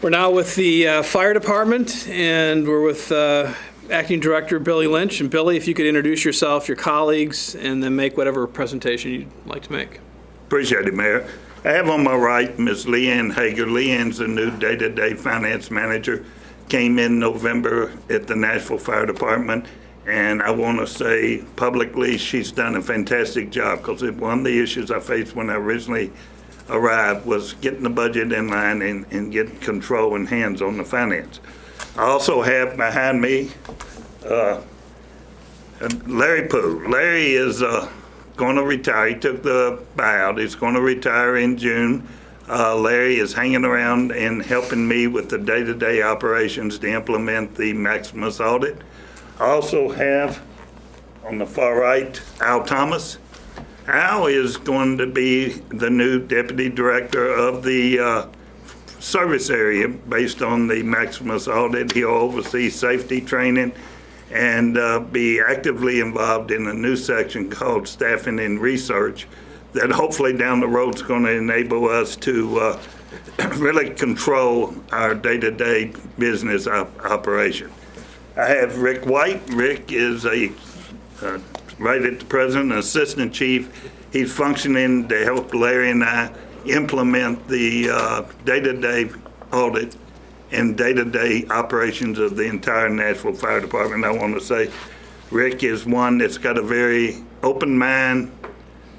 We're now with the fire department, and we're with Acting Director Billy Lynch. And Billy, if you could introduce yourself, your colleagues, and then make whatever presentation you'd like to make. Appreciate it, Mayor. I have on my right Ms. Leanne Hager. Leanne's the new day-to-day finance manager. Came in November at the Nashville Fire Department, and I want to say publicly she's done a fantastic job, because one of the issues I faced when I originally arrived was getting the budget in line and getting control and hands on the finance. I also have behind me Larry Pooh. Larry is going to retire. He took the buyout. He's going to retire in June. Larry is hanging around and helping me with the day-to-day operations to implement the Maximus audit. I also have on the far right Al Thomas. Al is going to be the new deputy director of the service area based on the Maximus audit. He'll oversee safety training and be actively involved in a new section called staffing and research that hopefully down the road is going to enable us to really control our day-to-day business operation. I have Rick White. Rick is right at the present, assistant chief. He's functioning to help Larry and I implement the day-to-day audit and day-to-day operations of the entire Nashville Fire Department. I want to say Rick is one that's got a very open mind,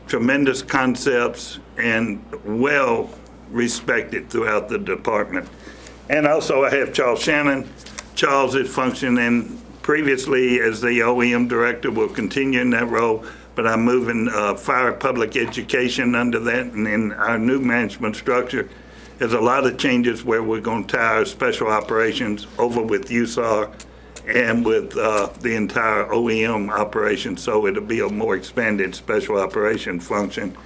tremendous concepts, and well respected throughout the department. And also I have Charles Shannon. Charles is functioning previously as the OEM director, will continue in that role, but I'm moving fire public education under that, and in our new management structure, there's a lot of changes where we're going to tie our special operations over with USAR and with the entire OEM operation, so it'll be a more expanded special operation function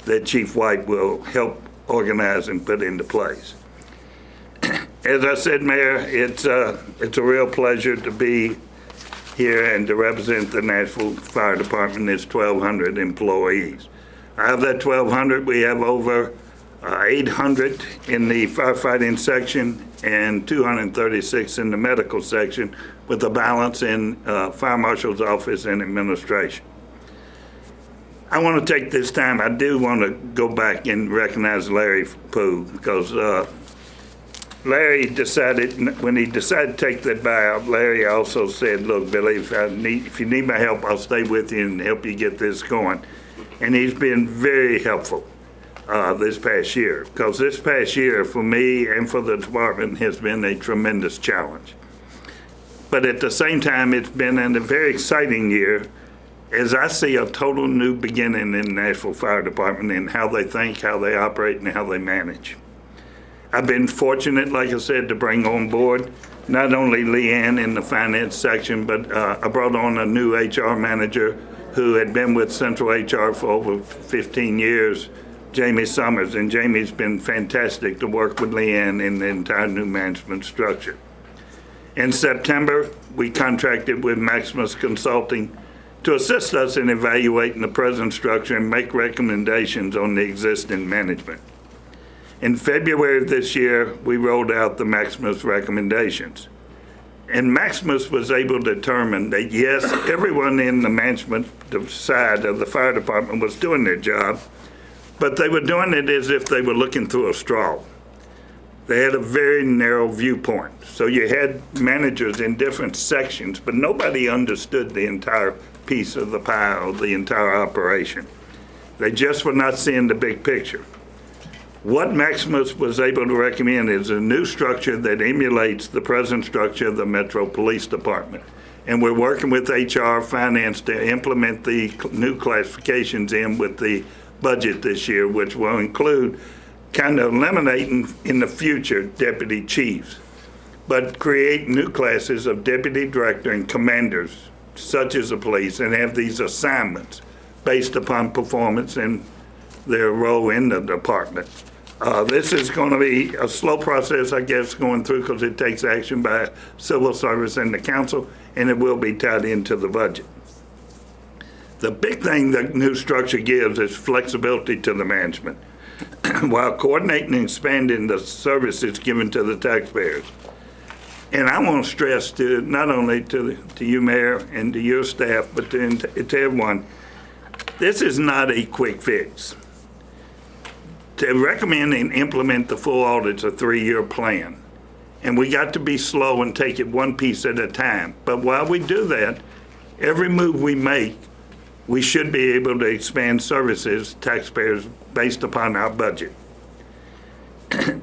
that Chief White will help organize and put into place. As I said, Mayor, it's a real pleasure to be here and to represent the Nashville Fire Department. It's 1,200 employees. Out of that 1,200, we have over 800 in the firefighting section and 236 in the medical section, with a balance in fire marshal's office and administration. I want to take this time, I do want to go back and recognize Larry Pooh, because Larry decided, when he decided to take that buyout, Larry also said, look, Billy, if you need my help, I'll stay with you and help you get this going. And he's been very helpful this past year, because this past year for me and for the department has been a tremendous challenge. But at the same time, it's been a very exciting year, as I see a total new beginning in the Nashville Fire Department in how they think, how they operate, and how they manage. I've been fortunate, like I said, to bring on board not only Leanne in the finance section, but I brought on a new HR manager who had been with Central HR for over 15 years, Jamie Summers, and Jamie's been fantastic to work with Leanne in the entire new management structure. In September, we contracted with Maximus Consulting to assist us in evaluating the present structure and make recommendations on the existing management. In February of this year, we rolled out the Maximus recommendations. And Maximus was able to determine that, yes, everyone in the management side of the fire department was doing their job, but they were doing it as if they were looking through a straw. They had a very narrow viewpoint. So you had managers in different sections, but nobody understood the entire piece of the pie or the entire operation. They just were not seeing the big picture. What Maximus was able to recommend is a new structure that emulates the present structure of the Metro Police Department. And we're working with HR, Finance to implement the new classifications in with the budget this year, which will include kind of eliminating in the future deputy chiefs, but create new classes of deputy director and commanders, such as the police, and have these assignments based upon performance and their role in the department. This is going to be a slow process, I guess, going through, because it takes action by civil service and the council, and it will be tied into the budget. The big thing the new structure gives is flexibility to the management. while coordinating and expanding the services given to the taxpayers. And I want to stress to not only to you, Mayor, and to your staff, but to everyone, this is not a quick fix. To recommend and implement the full audit's a 3-year plan. And we got to be slow and take it one piece at a time. But while we do that, every move we make, we should be able to expand services to taxpayers based upon our budget.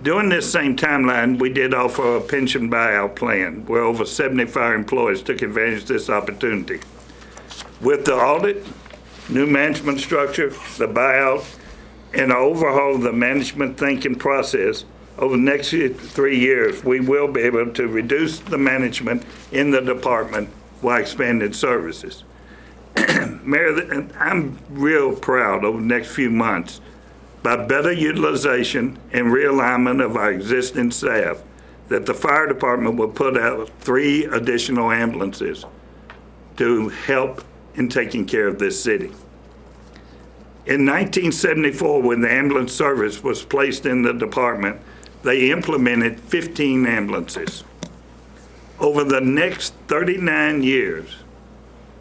During this same timeline, we did offer a pension buyout plan where over 75 employees took advantage of this opportunity. With the audit, new management structure, the buyout, and an overhaul of the management thinking process, over the next 3 years, we will be able to reduce the management in the department while expanding services. Mayor, I'm real proud over the next few months, by better utilization and realignment of our existing staff, that the fire department will put out 3 additional ambulances to help in taking care of this city. In 1974, when the ambulance service was placed in the department, they implemented 15 ambulances. Over the next 39 years,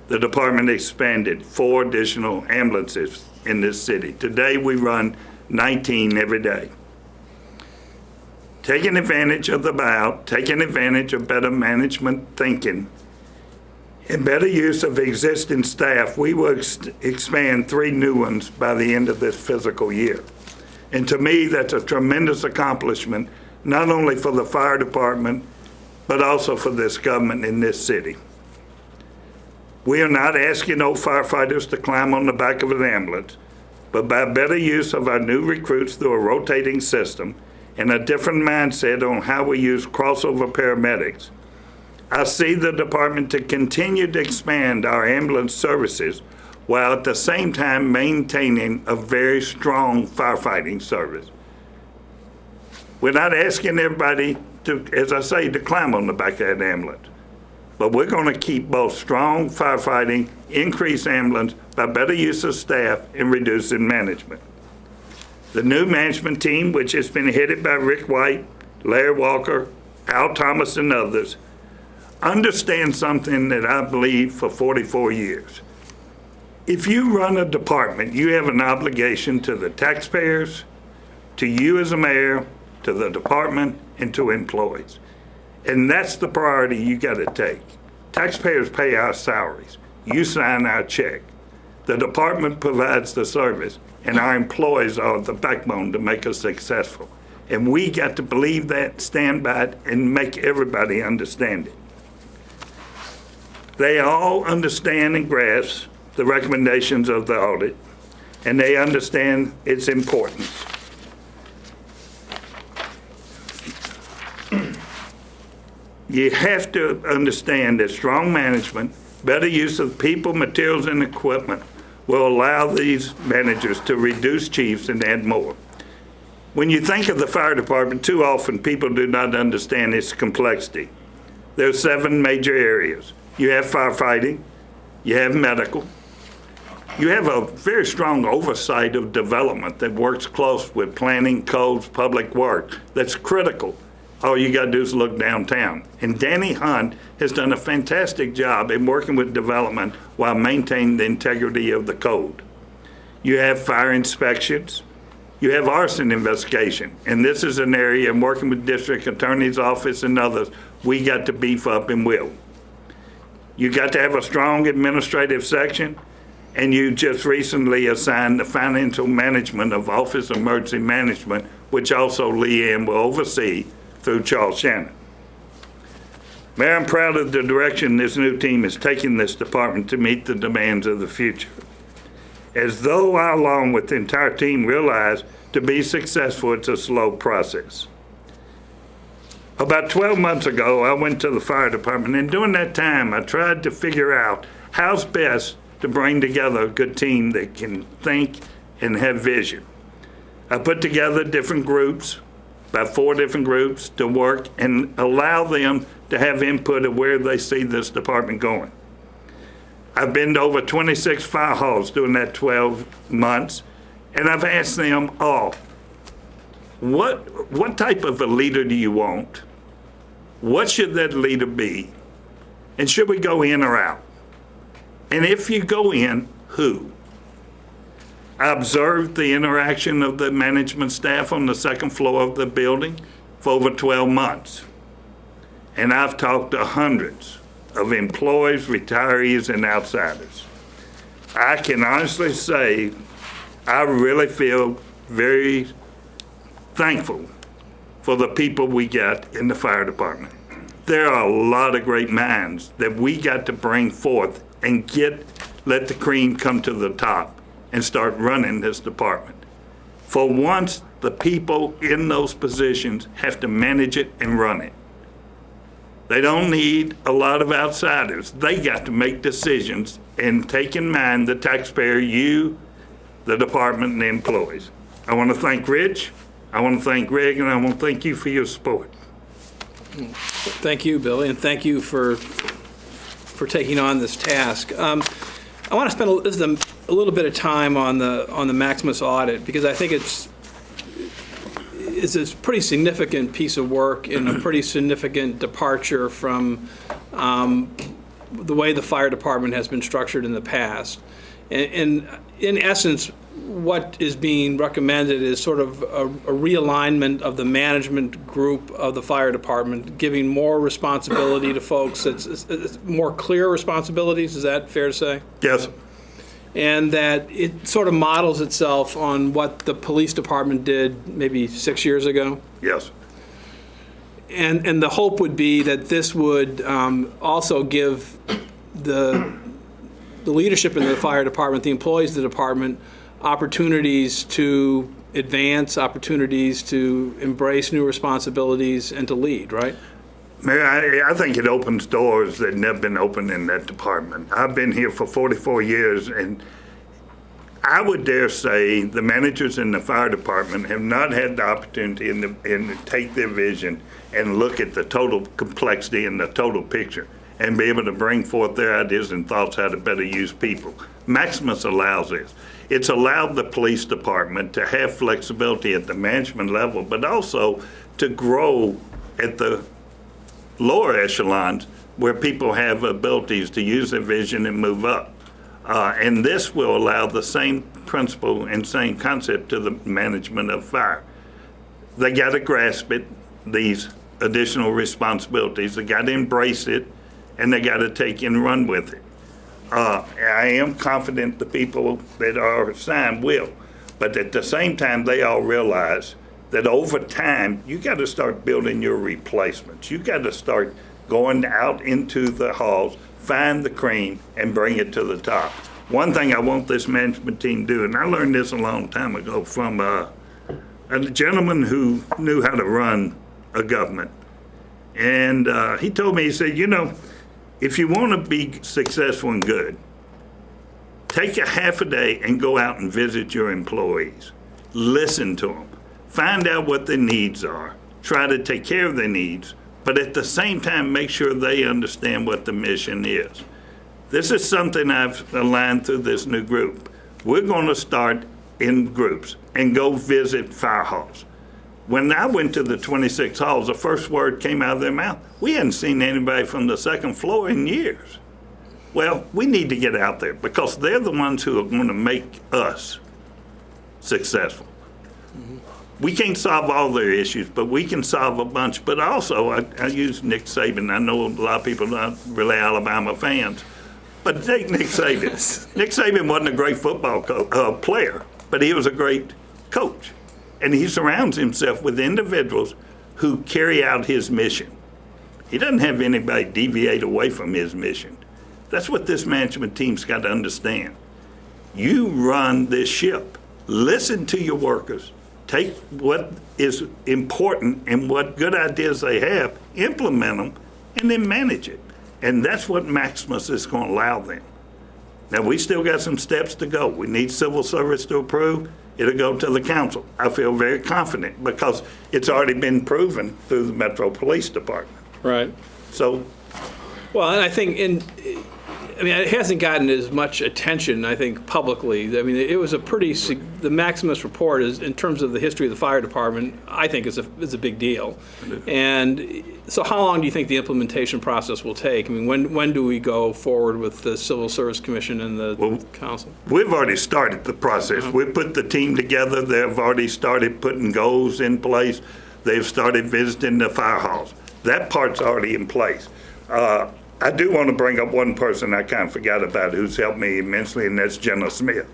the department expanded 4 additional ambulances in this city. Today, we run 19 every day. Taking advantage of the buyout, taking advantage of better management thinking, and better use of existing staff, we will expand 3 new ones by the end of this fiscal year. And to me, that's a tremendous accomplishment, not only for the fire department, but also for this government in this city. We are not asking old firefighters to climb on the back of an ambulance, but by better use of our new recruits through a rotating system and a different mindset on how we use crossover paramedics, I see the department to continue to expand our ambulance services while at the same time maintaining a very strong firefighting service. We're not asking everybody to, as I say, to climb on the back of that ambulance, but we're going to keep both strong firefighting, increase ambulance by better use of staff and reducing management. The new management team, which has been headed by Rick White, Larry Walker, Al Thomas, and others, understand something that I believe for 44 years. If you run a department, you have an obligation to the taxpayers, to you as a mayor, to the department, and to employees. And that's the priority you got to take. Taxpayers pay our salaries. You sign our check. The department provides the service, and our employees are the backbone to make us successful. And we got to believe that, stand by it, and make everybody understand it. They all understand and grasp the recommendations of the audit, and they understand its importance. You have to understand that strong management, better use of people, materials, and equipment will allow these managers to reduce chiefs and add more. When you think of the fire department, too often people do not understand its complexity. There are 7 major areas. You have firefighting, you have medical, you have a very strong oversight of development that works close with planning, codes, public work. That's critical. All you got to do is look downtown. And Danny Hunt has done a fantastic job in working with development while maintaining the integrity of the code. You have fire inspections. You have arson investigation. And this is an area, in working with district attorney's office and others, we got to beef up and will. You got to have a strong administrative section, and you just recently assigned the financial management of Office of Emergency Management, which also Leanne will oversee through Charles Shannon. Mayor, I'm proud of the direction this new team is taking this department to meet the demands of the future. As though I, along with the entire team, realize to be successful, it's a slow process. About 12 months ago, I went to the fire department, and during that time, I tried to figure out how's best to bring together a good team that can think and have vision. I put together different groups, about 4 different groups, to work and allow them to have input of where they see this department going. I've been to over 26 fire halls during that 12 months, and I've asked them all, What type of a leader do you want? What should that leader be? And should we go in or out? And if you go in, who? I observed the interaction of the management staff on the second floor of the building for over 12 months. And I've talked to hundreds of employees, retirees, and outsiders. I can honestly say I really feel very thankful for the people we got in the fire department. There are a lot of great minds that we got to bring forth and let the cream come to the top and start running this department. For once, the people in those positions have to manage it and run it. They don't need a lot of outsiders. They got to make decisions and take in mind the taxpayer, you, the department, and the employees. I want to thank Rich, I want to thank Greg, and I want to thank you for your support. Thank you, Billy, and thank you for taking on this task. I want to spend a little bit of time on the Maximus audit, because I think it's a pretty significant piece of work and a pretty significant departure from the way the fire department has been structured in the past. And in essence, what is being recommended is sort of a realignment of the management group of the fire department, giving more responsibility to folks. It's more clear responsibilities. Is that fair to say? Yes. And that it sort of models itself on what the police department did maybe 6 years ago. Yes. And the hope would be that this would also give the leadership in the fire department, the employees of the department, opportunities to advance, opportunities to embrace new responsibilities, and to lead, right? Mayor, I think it opens doors that never been opened in that department. I've been here for 44 years, and I would dare say the managers in the fire department have not had the opportunity to take their vision and look at the total complexity and the total picture and be able to bring forth their ideas and thoughts how to better use people. Maximus allows this. It's allowed the police department to have flexibility at the management level, but also to grow at the lower echelons where people have abilities to use their vision and move up. And this will allow the same principle and same concept to the management of fire. They got to grasp it, these additional responsibilities. They got to embrace it, and they got to take and run with it. I am confident the people that are assigned will, but at the same time, they all realize that over time, you got to start building your replacements. You got to start going out into the halls, find the cream, and bring it to the top. One thing I want this management team to do, and I learned this a long time ago from a gentleman who knew how to run a government. And he told me, he said, you know, if you want to be successful and good, take a half a day and go out and visit your employees. Listen to them. Find out what their needs are. Try to take care of their needs, but at the same time, make sure they understand what the mission is. This is something I've aligned through this new group. We're going to start in groups and go visit fire halls. When I went to the 26 halls, the first word came out of their mouth, we hadn't seen anybody from the second floor in years. Well, we need to get out there because they're the ones who are going to make us successful. Mm-hmm. We can't solve all their issues, but we can solve a bunch. But also, I use Nick Saban. I know a lot of people are not really Alabama fans, but take Nick Saban. Nick Saban wasn't a great football player, but he was a great coach. And he surrounds himself with individuals who carry out his mission. He doesn't have anybody deviate away from his mission. That's what this management team's got to understand. You run this ship. Listen to your workers. Take what is important and what good ideas they have, implement them, and then manage it. And that's what Maximus is going to allow them. Now, we still got some steps to go. We need civil service to approve. It'll go to the council. I feel very confident because it's already been proven through the Metro Police Department. Right. So, well, and I think I mean, it hasn't gotten as much attention, I think, publicly. I mean, it was a the Maximus report is, in terms of the history of the fire department, I think is a big deal. And so how long do you think the implementation process will take? I mean, when do we go forward with the Civil Service Commission and the council? We've already started the process. We put the team together. They've already started putting goals in place. They've started visiting the fire halls. That part's already in place. I do want to bring up one person I kind of forgot about who's helped me immensely, and that's Jenna Smith.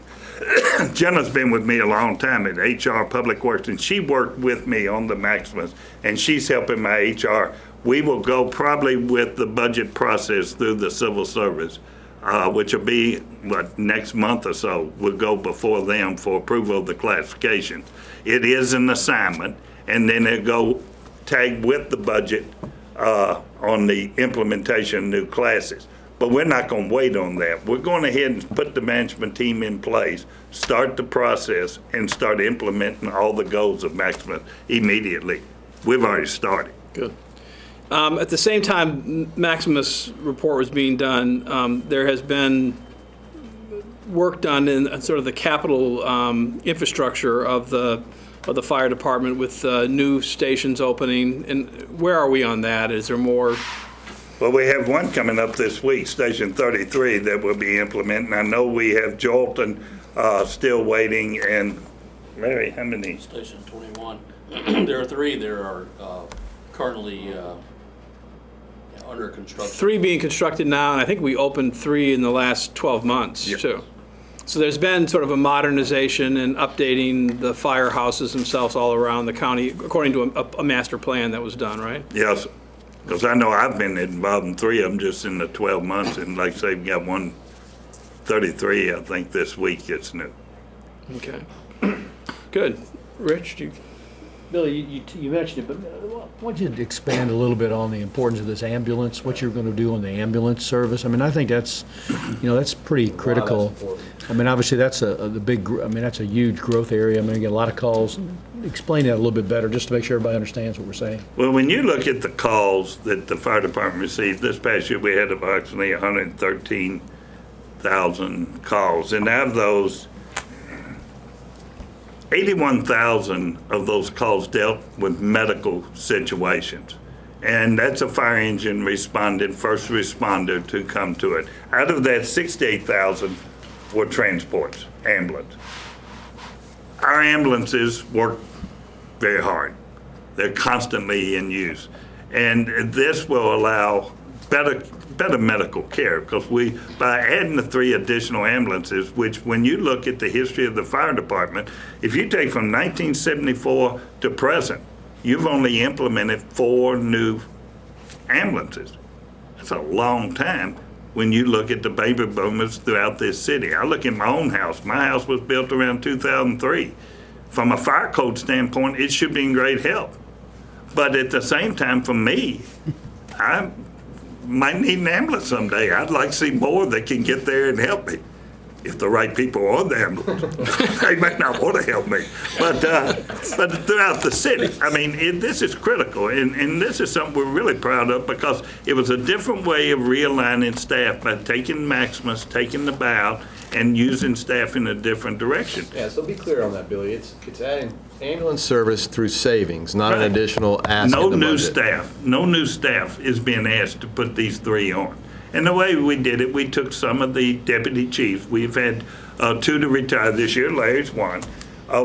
Jenna's been with me a long time at HR Public Works, and she worked with me on the Maximus, and she's helping my HR. We will go probably with the budget process through the civil service, which will be, next month or so. We'll go before them for approval of the classification. It is an assignment, and then it'll go tag with the budget on the implementation of new classes. But we're not going to wait on that. We're going ahead and put the management team in place, start the process, and start implementing all the goals of Maximus immediately. We've already started. Good. At the same time Maximus report was being done, there has been work done in sort of the capital infrastructure of the fire department with new stations opening. And where are we on that? Is there more? Well, we have one coming up this week, Station 33, that will be implementing. I know we have Jolton still waiting, and Larry, how many? Station 21. There are 3 that are currently under construction. 3 being constructed now, and I think we opened 3 in the last 12 months, Yes. too. So there's been sort of a modernization and updating the firehouses themselves all around the county, according to a master plan that was done, right? Yes, because I know I've been involved in 3 of them just in the 12 months, and like I say, we got one 33, I think, this week it's new. Okay. Good. Rich, Billy, you mentioned it, but why don't you expand a little bit on the importance of this ambulance, what you're going to do on the ambulance service? I mean, I think that's, that's pretty critical. I mean, obviously, that's that's a huge growth area. I mean, I get a lot of calls. Explain that a little bit better, just to make sure everybody understands what we're saying. Well, when you look at the calls that the fire department received, this past year we had approximately 113,000 calls, and out of those, 81,000 of those calls dealt with medical situations. And that's a fire engine responded, first responder to come to it. Out of that, 68,000 were transports, ambulance. Our ambulances work very hard. They're constantly in use. And this will allow better medical care, because by adding the 3 additional ambulances, which when you look at the history of the fire department, if you take from 1974 to present, you've only implemented 4 new ambulances. That's a long time when you look at the baby boomers throughout this city. I look at my own house. My house was built around 2003. From a fire code standpoint, it should be in great health. But at the same time, for me, I might need an ambulance someday. I'd like to see more that can get there and help me. If the right people are on the ambulance, they may not want to help me. But throughout the city, I mean, this is critical, and this is something we're really proud of, because it was a different way of realigning staff by taking Maximus, taking the bow, and using staff in a different direction. Yeah, so be clear on that, Billy. It's adding ambulance service through savings, not an additional ask. No in the new budget. staff. No new staff is being asked to put these 3 on. And the way we did it, we took some of the deputy chiefs. We've had 2 to retire this year. Larry's one.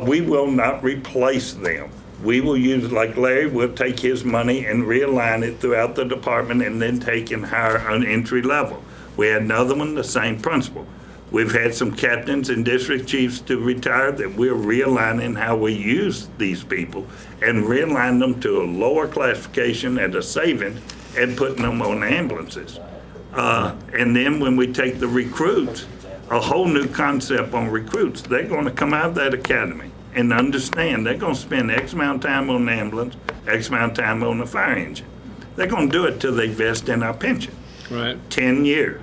We will not replace them. We will use, like Larry, we'll take his money and realign it throughout the department, and then take and hire an entry level. We had another one, the same principle. We've had some captains and district chiefs to retire that we're realigning how we use these people, and realign them to a lower classification at a saving, and putting them on ambulances. And then when we take the recruits, a whole new concept on recruits. They're going to come out of that academy and understand they're going to spend X amount of time on the ambulance, X amount of time on the fire engine. They're going to do it till they vest in our pension. right. 10 years.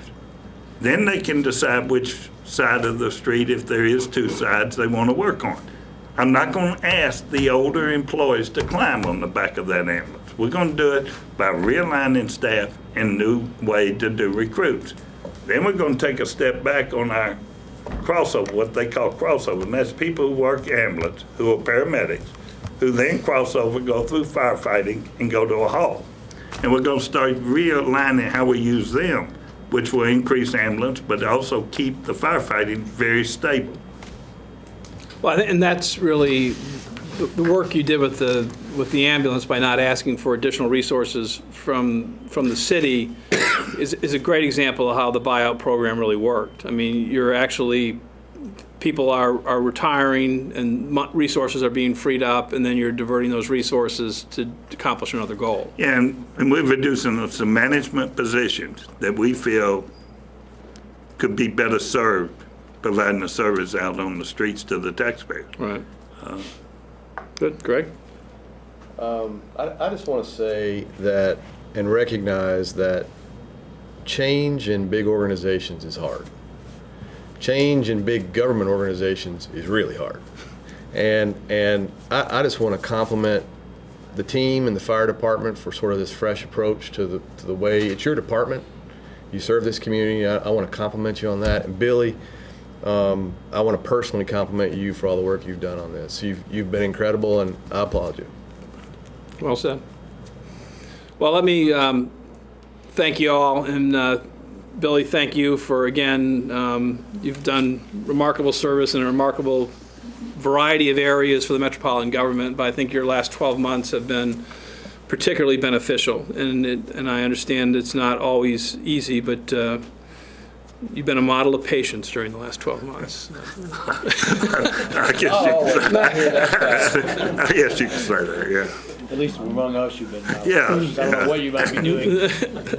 Then they can decide which side of the street, if there is 2 sides, they want to work on. I'm not going to ask the older employees to climb on the back of that ambulance. We're going to do it by realigning staff and new way to do recruits. Then we're gonna take a step back on our crossover, what they call crossover, and that's people who work ambulance, who are paramedics, who then cross over, go through firefighting, and go to a hall. And we're gonna start realigning how we use them, which will increase ambulance, but also keep the firefighting very stable. Well, and that's really the work you did with the ambulance by not asking for additional resources from the city is a great example of how the buyout program really worked. I mean, you're actually, people are retiring and resources are being freed up, and then you're diverting those resources to accomplish another goal. Yeah, and we're reducing some management positions that we feel could be better served providing the service out on the streets to the taxpayer. Right. Good, Greg? I just want to say that and recognize that change in big organizations is hard. Change in big government organizations is really hard. And I just want to compliment the team and the fire department for sort of this fresh approach to the way it's your department. You serve this community. I want to compliment you on that. And Billy, I want to personally compliment you for all the work you've done on this. You've been incredible, and I applaud you. Well said. Well, let me thank you all, and Billy, thank you for, again, you've done remarkable service in a remarkable variety of areas for the metropolitan government, but I think your last 12 months have been particularly beneficial, and I understand it's not always easy, but you've been a model of patience during the last 12 months. I guess you could say that, yeah. At least among us, you've been. Yeah, I don't know what you might be doing.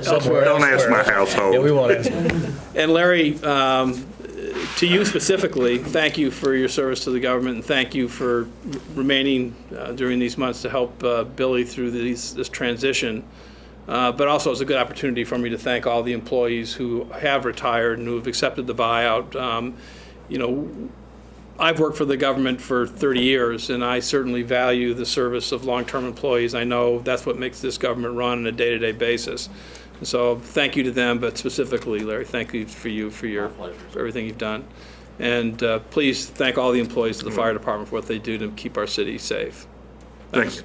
Don't ask my household. Yeah, we won't ask you. And Larry, to you specifically, thank you for your service to the government, and thank you for remaining during these months to help Billy through this transition. But also it's a good opportunity for me to thank all the employees who have retired and who have accepted the buyout. You know, I've worked for the government for 30 years, and I certainly value the service of long-term employees. I know that's what makes this government run on a day-to-day basis. And so thank you to them, but specifically, Larry, thank you for everything you've done. And please thank all the employees of the fire department for what they do to keep our city safe. Thanks.